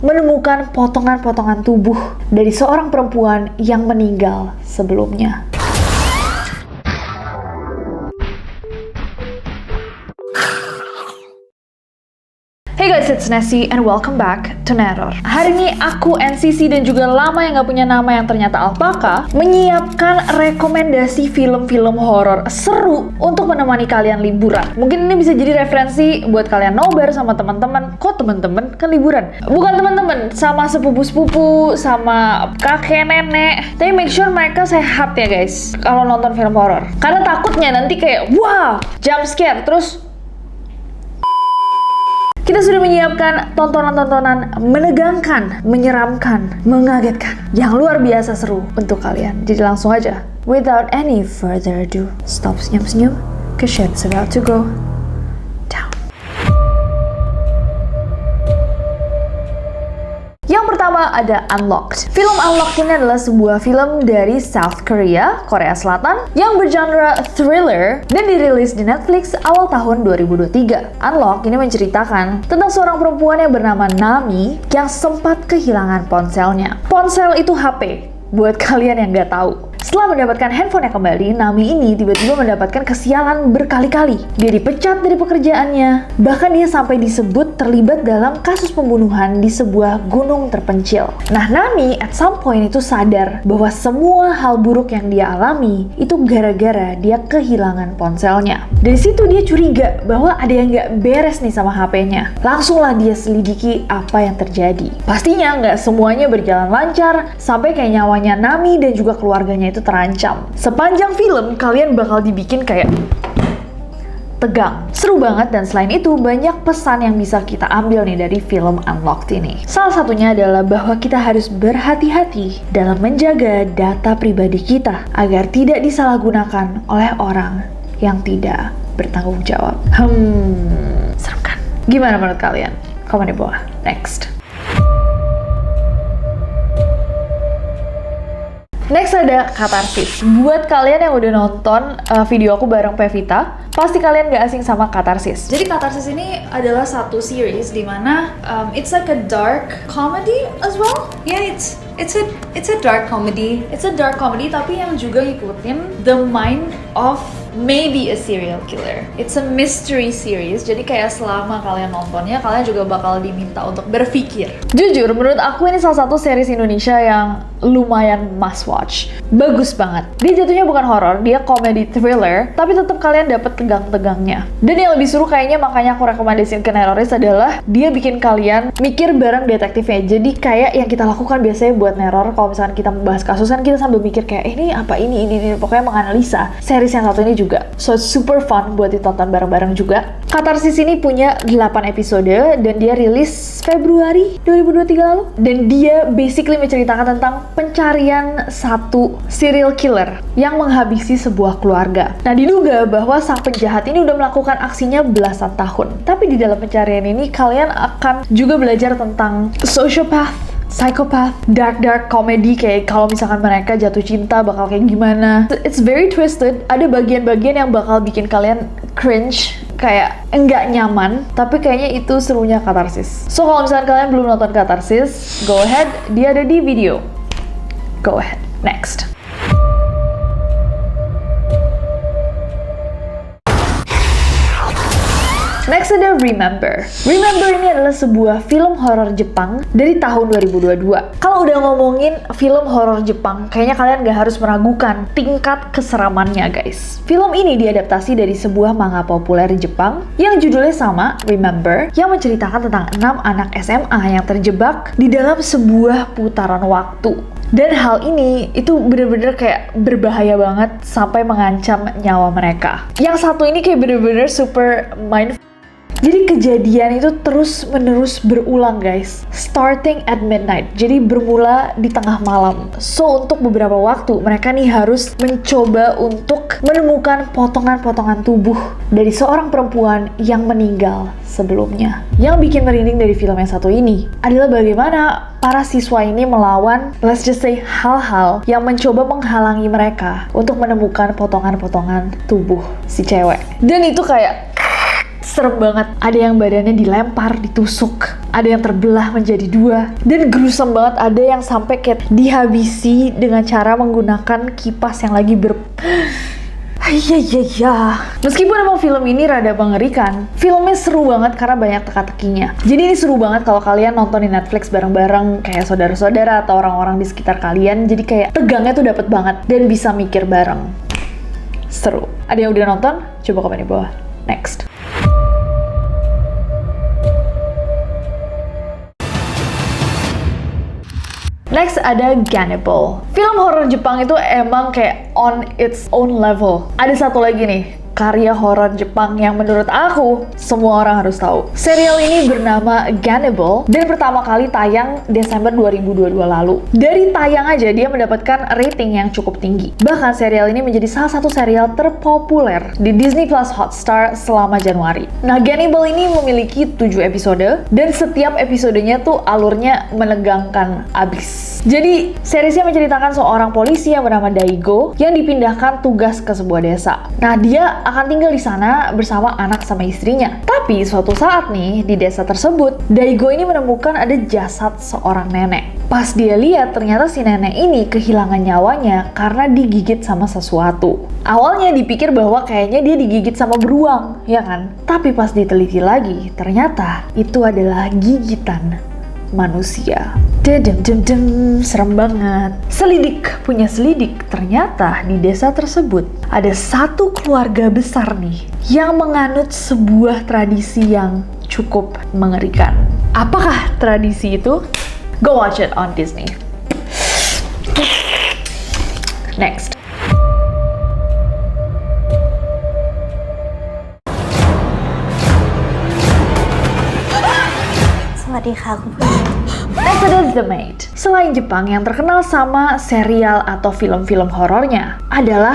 menemukan potongan-potongan tubuh dari seorang perempuan yang meninggal sebelumnya. Hey guys, it's Nessie and welcome back to Neror. Hari ini aku, NCC, dan juga Lama yang gak punya nama yang ternyata Alpaka menyiapkan rekomendasi film-film horor seru untuk menemani kalian liburan. Mungkin ini bisa jadi referensi buat kalian nobar sama teman-teman. Kok teman-teman? Kan liburan. Bukan teman-teman, sama sepupu-sepupu, sama kakek nenek. Tapi make sure mereka sehat ya guys kalau nonton film horor. Karena takutnya nanti kayak wah, jump scare terus. Kita sudah menyiapkan tontonan-tontonan menegangkan, menyeramkan, mengagetkan, yang luar biasa seru untuk kalian. Jadi langsung aja, without any further ado, stop senyum-senyum, cause shit's about to go down. Yang pertama ada Unlocked. Film Unlocked ini adalah sebuah film dari South Korea, Korea Selatan, yang bergenre thriller dan dirilis di Netflix awal tahun 2023. Unlocked ini menceritakan tentang seorang perempuan yang bernama Nami yang sempat kehilangan ponselnya. Ponsel itu HP, buat kalian yang nggak tau. Setelah mendapatkan handphonenya kembali, Nami ini tiba-tiba mendapatkan kesialan berkali-kali. Dia dipecat dari pekerjaannya, bahkan dia sampai disebut terlibat dalam kasus pembunuhan di sebuah gunung terpencil. Nah, Nami at some point itu sadar bahwa semua hal buruk yang dia alami itu gara-gara dia kehilangan ponselnya. Dari situ dia curiga bahwa ada yang nggak beres nih sama HP-nya. Langsunglah dia selidiki apa yang terjadi. Pastinya nggak semuanya berjalan lancar, sampai kayak nyawanya Nami dan juga keluarganya itu terancam. Sepanjang film kalian bakal dibikin kayak tegang. Seru banget, dan selain itu banyak pesan yang bisa kita ambil nih dari film Unlocked ini. Salah satunya adalah bahwa kita harus berhati-hati dalam menjaga data pribadi kita agar tidak disalahgunakan oleh orang yang tidak bertanggung jawab. Serem kan? Gimana menurut kalian? Komen di bawah. Next. Next ada Katarsis. Buat kalian yang udah nonton video aku bareng Pevita, pasti kalian gak asing sama Katarsis. Jadi Katarsis ini adalah satu series di mana it's like a dark comedy as well. Yeah, it's a dark comedy. It's a dark comedy tapi yang juga ngikutin the mind of maybe a serial killer. It's a mystery series, jadi kayak selama kalian nontonnya, kalian juga bakal diminta untuk berpikir. Jujur, menurut aku ini salah satu series Indonesia yang lumayan must watch. Bagus banget. Dia jatuhnya bukan horor, dia comedy thriller, tapi tetap kalian dapat tegang-tegangnya. Dan yang lebih seru kayaknya, makanya aku rekomendasiin ke Neroris, adalah dia bikin kalian mikir bareng detektifnya. Jadi kayak yang kita lakukan biasanya buat neror, kalau misalkan kita membahas kasus kan kita sambil mikir kayak ini apa ini, pokoknya menganalisa. Series yang satu ini juga. So it's super fun buat ditonton bareng-bareng juga. Katarsis ini punya 8 episode dan dia rilis Februari 2023 lalu. Dan dia basically menceritakan tentang pencarian satu serial killer yang menghabisi sebuah keluarga. Nah, diduga bahwa sang penjahat ini udah melakukan aksinya belasan tahun. Tapi di dalam pencarian ini kalian akan juga belajar tentang sociopath, psychopath, dark comedy, kayak kalau misalkan mereka jatuh cinta bakal kayak gimana. It's very twisted. Ada bagian-bagian yang bakal bikin kalian cringe, kayak enggak nyaman, tapi kayaknya itu serunya Katarsis. So kalau misalkan kalian belum nonton Katarsis, go ahead, dia ada di video. Go ahead. Next. Next ada Remember. Remember ini adalah sebuah film horor Jepang dari tahun 2022. Kalau udah ngomongin film horor Jepang, kayaknya kalian gak harus meragukan tingkat keseramannya guys. Film ini diadaptasi dari sebuah manga populer Jepang yang judulnya sama, Remember, yang menceritakan tentang 6 anak SMA yang terjebak di dalam sebuah putaran waktu. Dan hal ini itu bener-bener kayak berbahaya banget sampai mengancam nyawa mereka. Yang satu ini kayak bener-bener super mindful. Jadi kejadian itu terus-menerus berulang guys, starting at midnight, jadi bermula di tengah malam. So untuk beberapa waktu mereka nih harus mencoba untuk menemukan potongan-potongan tubuh dari seorang perempuan yang meninggal sebelumnya. Yang bikin merinding dari film yang satu ini adalah bagaimana para siswa ini melawan, let's just say, hal-hal yang mencoba menghalangi mereka untuk menemukan potongan-potongan tubuh si cewek. Dan itu kayak serem banget. Ada yang badannya dilempar, ditusuk, ada yang terbelah menjadi dua, dan gruesome banget. Ada yang sampai kayak dihabisi dengan cara menggunakan kipas yang lagi ya. Meskipun emang film ini rada mengerikan, filmnya seru banget karena banyak teka-tekinya. Jadi ini seru banget kalau kalian nonton di Netflix bareng-bareng kayak saudara-saudara atau orang-orang di sekitar kalian. Jadi kayak tegangnya tuh dapet banget dan bisa mikir bareng. Seru. Ada yang udah nonton? Coba komen di bawah. Next. Next ada Cannibal. Film horor Jepang itu emang kayak on its own level. Ada satu lagi nih, karya horor Jepang yang menurut aku semua orang harus tahu. Serial ini bernama Cannibal dan pertama kali tayang Desember 2022 lalu. Dari tayang aja dia mendapatkan rating yang cukup tinggi. Bahkan serial ini menjadi salah satu serial terpopuler di Disney Plus Hotstar selama Januari. Nah, Cannibal ini memiliki 7 episode dan setiap episodenya tuh alurnya menegangkan abis. Jadi, seriesnya menceritakan seorang polisi yang bernama Daigo yang dipindahkan tugas ke sebuah desa. Nah, dia akan tinggal di sana bersama anak sama istrinya. Tapi suatu saat nih di desa tersebut, Daigo ini menemukan ada jasad seorang nenek. Pas dia lihat ternyata si nenek ini kehilangan nyawanya karena digigit sama sesuatu. Awalnya dipikir bahwa kayaknya dia digigit sama beruang, ya kan? Tapi pas diteliti lagi, ternyata itu adalah gigitan manusia. Serem banget. Selidik punya selidik, ternyata di desa tersebut ada satu keluarga besar nih yang menganut sebuah tradisi yang cukup mengerikan. Apakah tradisi itu? Go watch it on Disney. Next. Next ada The Maid. Selain Jepang, yang terkenal sama serial atau film-film horornya adalah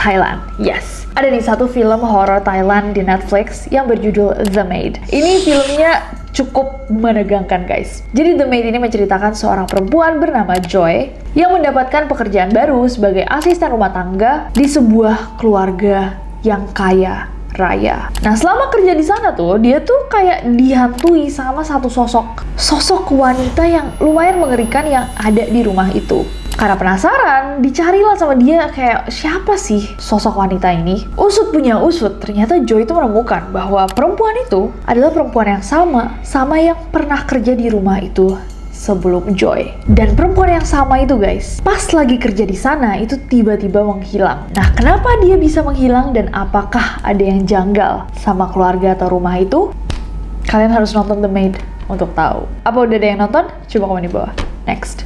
Thailand. Yes, ada nih satu film horor Thailand di Netflix yang berjudul The Maid. Ini filmnya cukup menegangkan, guys. Jadi The Maid ini menceritakan seorang perempuan bernama Joy yang mendapatkan pekerjaan baru sebagai asisten rumah tangga di sebuah keluarga yang kaya raya. Nah, selama kerja di sana tuh, dia tuh kayak dihantui sama satu sosok wanita yang lumayan mengerikan yang ada di rumah itu. Karena penasaran, dicarilah sama dia kayak siapa sih sosok wanita ini. Usut punya usut, ternyata Joy itu menemukan bahwa perempuan itu adalah perempuan yang sama yang pernah kerja di rumah itu sebelum Joy. Dan perempuan yang sama itu, guys, pas lagi kerja di sana itu tiba-tiba menghilang. Nah, kenapa dia bisa menghilang dan apakah ada yang janggal sama keluarga atau rumah itu? Kalian harus nonton The Maid untuk tahu. Apa udah ada yang nonton? Coba komen di bawah. Next.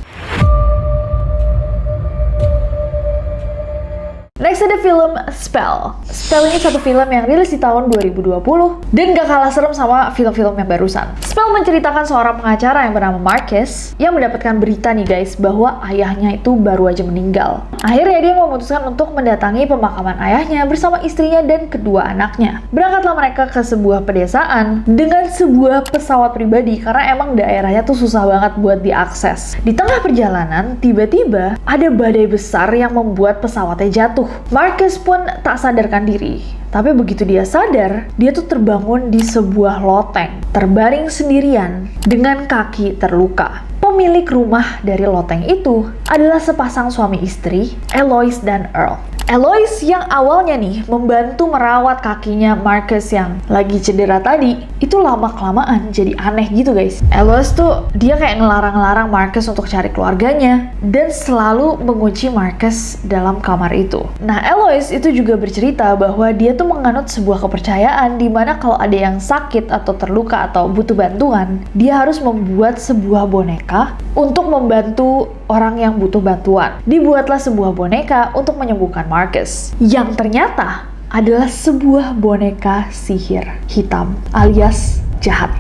Next ada film Spell. Spell ini satu film yang rilis di tahun 2020 dan gak kalah serem sama film-film yang barusan. Spell menceritakan seorang pengacara yang bernama Marcus yang mendapatkan berita nih, guys, bahwa ayahnya itu baru aja meninggal. Akhirnya dia memutuskan untuk mendatangi pemakaman ayahnya bersama istrinya dan kedua anaknya. Berangkatlah mereka ke sebuah pedesaan dengan sebuah pesawat pribadi karena emang daerahnya tuh susah banget buat diakses. Di tengah perjalanan, tiba-tiba ada badai besar yang membuat pesawatnya jatuh. Marcus pun tak sadarkan diri. Tapi begitu dia sadar, dia tuh terbangun di sebuah loteng, terbaring sendirian dengan kaki terluka. Pemilik rumah dari loteng itu adalah sepasang suami istri, Eloise dan Earl. Eloise yang awalnya nih membantu merawat kakinya Marcus yang lagi cedera tadi, itu lama-kelamaan jadi aneh gitu, guys. Eloise tuh dia kayak ngelarang-larang Marcus untuk cari keluarganya dan selalu mengunci Marcus dalam kamar itu. Nah, Eloise itu juga bercerita bahwa dia tuh menganut sebuah kepercayaan di mana kalau ada yang sakit atau terluka atau butuh bantuan, dia harus membuat sebuah boneka untuk membantu orang yang butuh bantuan. Dibuatlah sebuah boneka untuk menyembuhkan Marcus, yang ternyata adalah sebuah boneka sihir hitam alias jahat.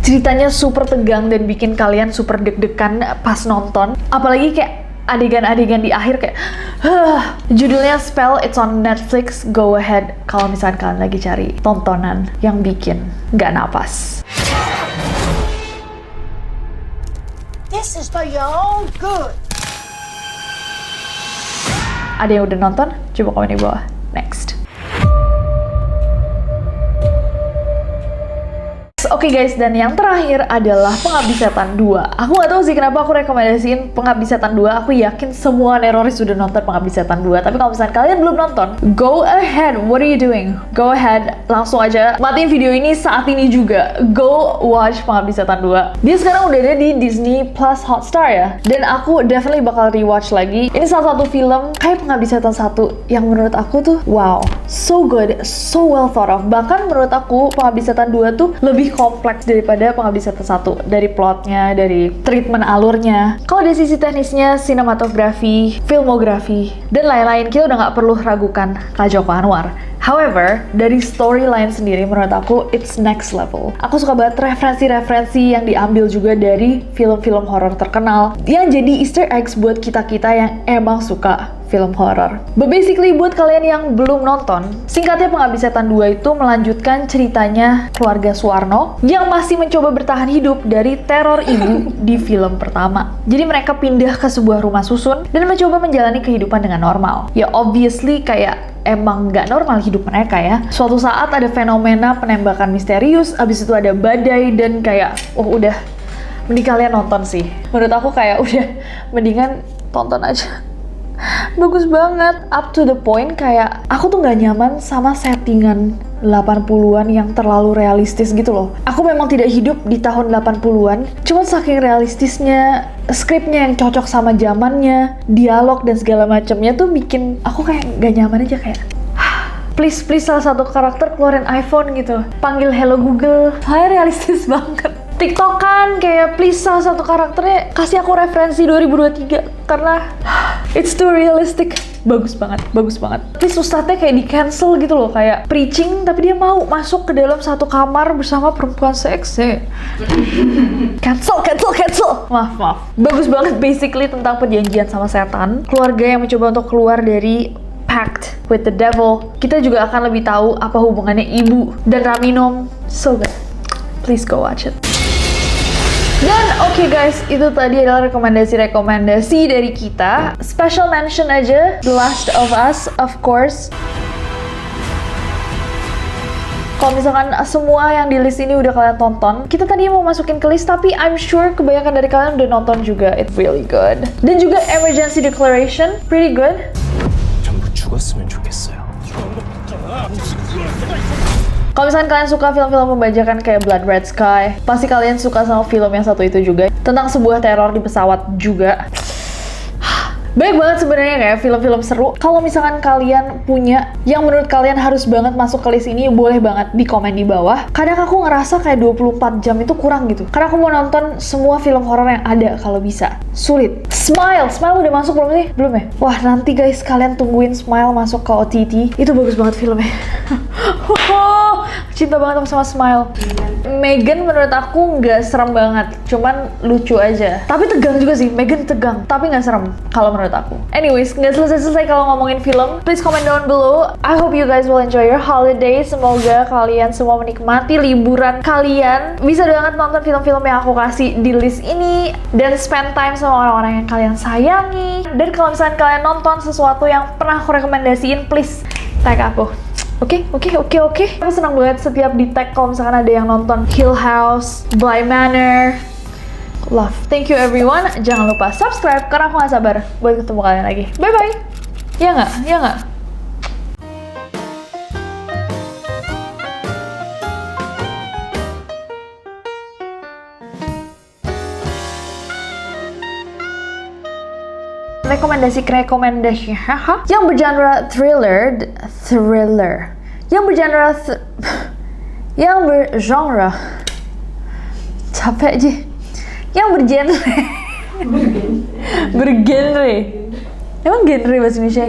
Ceritanya super tegang dan bikin kalian super deg-degan pas nonton, apalagi kayak adegan-adegan di akhir kayak judulnya Spell, it's on Netflix. Go ahead kalau misalnya kalian lagi cari tontonan yang bikin gak napas. This is for your own good. Ada yang udah nonton? Coba komen di bawah. Next. Oke guys, dan yang terakhir adalah Pengabdi Setan 2. Aku gak tahu sih kenapa aku rekomendasiin Pengabdi Setan 2. Aku yakin semua neroris sudah nonton Pengabdi Setan 2. Tapi kalau misalnya kalian belum nonton, go ahead. What are you doing? Go ahead, langsung aja matiin video ini saat ini juga. Go watch Pengabdi Setan 2. Dia sekarang udah ada di Disney Plus Hotstar ya. Dan aku definitely bakal rewatch lagi. Ini salah satu film kayak Pengabdi Setan 1 yang menurut aku tuh wow, so good, so well thought of. Bahkan menurut aku Pengabdi Setan 2 tuh lebih kompleks daripada Pengabdi Setan 1. Dari plotnya, dari treatment alurnya. Kalau dari sisi teknisnya, sinematografi, filmografi, dan lain-lain, kita udah nggak perlu ragukan Kak Joko Anwar. However, dari storyline sendiri menurut aku it's next level. Aku suka banget referensi-referensi yang diambil juga dari film-film horor terkenal yang jadi Easter eggs buat kita-kita yang emang suka film horor. But basically buat kalian yang belum nonton, singkatnya Pengabdi Setan 2 itu melanjutkan ceritanya keluarga Suwarno yang masih mencoba bertahan hidup dari teror ibu di film pertama. Jadi mereka pindah ke sebuah rumah susun dan mencoba menjalani kehidupan dengan normal. Ya obviously kayak emang nggak normal hidup mereka ya. Suatu saat ada fenomena penembakan misterius, abis itu ada badai dan kayak, oh udah, mending kalian nonton sih. Menurut aku kayak udah, mendingan tonton aja. Bagus banget, up to the point kayak aku tuh nggak nyaman sama settingan 80-an yang terlalu realistis gitu loh. Aku memang tidak hidup di tahun 80-an, cuma saking realistisnya, skripnya yang cocok sama zamannya, dialog dan segala macamnya tuh bikin aku kayak nggak nyaman aja kayak please salah satu karakter keluarin iPhone gitu, panggil hello Google. Hai, realistis banget. TikTokan kayak please salah satu karakternya kasih aku referensi 2023 karena it's too realistic. Bagus banget, bagus banget. Please ustadznya kayak di cancel gitu loh, kayak preaching tapi dia mau masuk ke dalam satu kamar bersama perempuan seksi. Cancel. Maaf. Bagus banget, basically tentang perjanjian sama setan, keluarga yang mencoba untuk keluar dari pact with the devil. Kita juga akan lebih tahu apa hubungannya ibu dan Raminom. So good. Please go watch it. Dan oke guys, itu tadi adalah rekomendasi dari kita. Special mention aja The Last of Us, of course. Kalau misalkan semua yang di list ini udah kalian tonton, kita tadi mau masukin ke list, tapi I'm sure kebanyakan dari kalian udah nonton juga. It's really good. Dan juga Emergency Declaration, pretty good. 전부 죽었으면 좋겠어요. Kalau misalkan kalian suka film-film pembajakan kayak Blood Red Sky, pasti kalian suka sama film yang satu itu juga, tentang sebuah teror di pesawat juga. Banyak banget sebenarnya kayak film-film seru. Kalau misalkan kalian punya yang menurut kalian harus banget masuk ke list ini, boleh banget di komen di bawah. Kadang aku ngerasa kayak 24 jam itu kurang gitu. Karena aku mau nonton semua film horor yang ada kalau bisa. Sulit. Smile udah masuk belum sih? Belum ya? Wah, nanti guys kalian tungguin Smile masuk ke OTT. Itu bagus banget filmnya. Cinta banget aku sama Smile. Megan menurut aku nggak serem banget, cuman lucu aja. Tapi tegang juga sih, Megan tegang, tapi nggak serem kalau menurut aku. Anyways, nggak selesai kalau ngomongin film. Please comment down below. I hope you guys will enjoy your holiday. Semoga kalian semua menikmati liburan kalian. Bisa banget nonton film-film yang aku kasih di list ini dan spend time sama orang-orang yang kalian sayangi. Dan kalau misalnya kalian nonton sesuatu yang pernah aku rekomendasiin, please tag aku. Oke. Aku senang banget setiap di tag kalau misalkan ada yang nonton Hill House, Bly Manor. Love. Thank you everyone. Jangan lupa subscribe karena aku gak sabar buat ketemu kalian lagi. Bye-bye. Ya nggak? Rekomendasi yang bergenre thriller capek aja yang bergenre emang genre bahasa Indonesia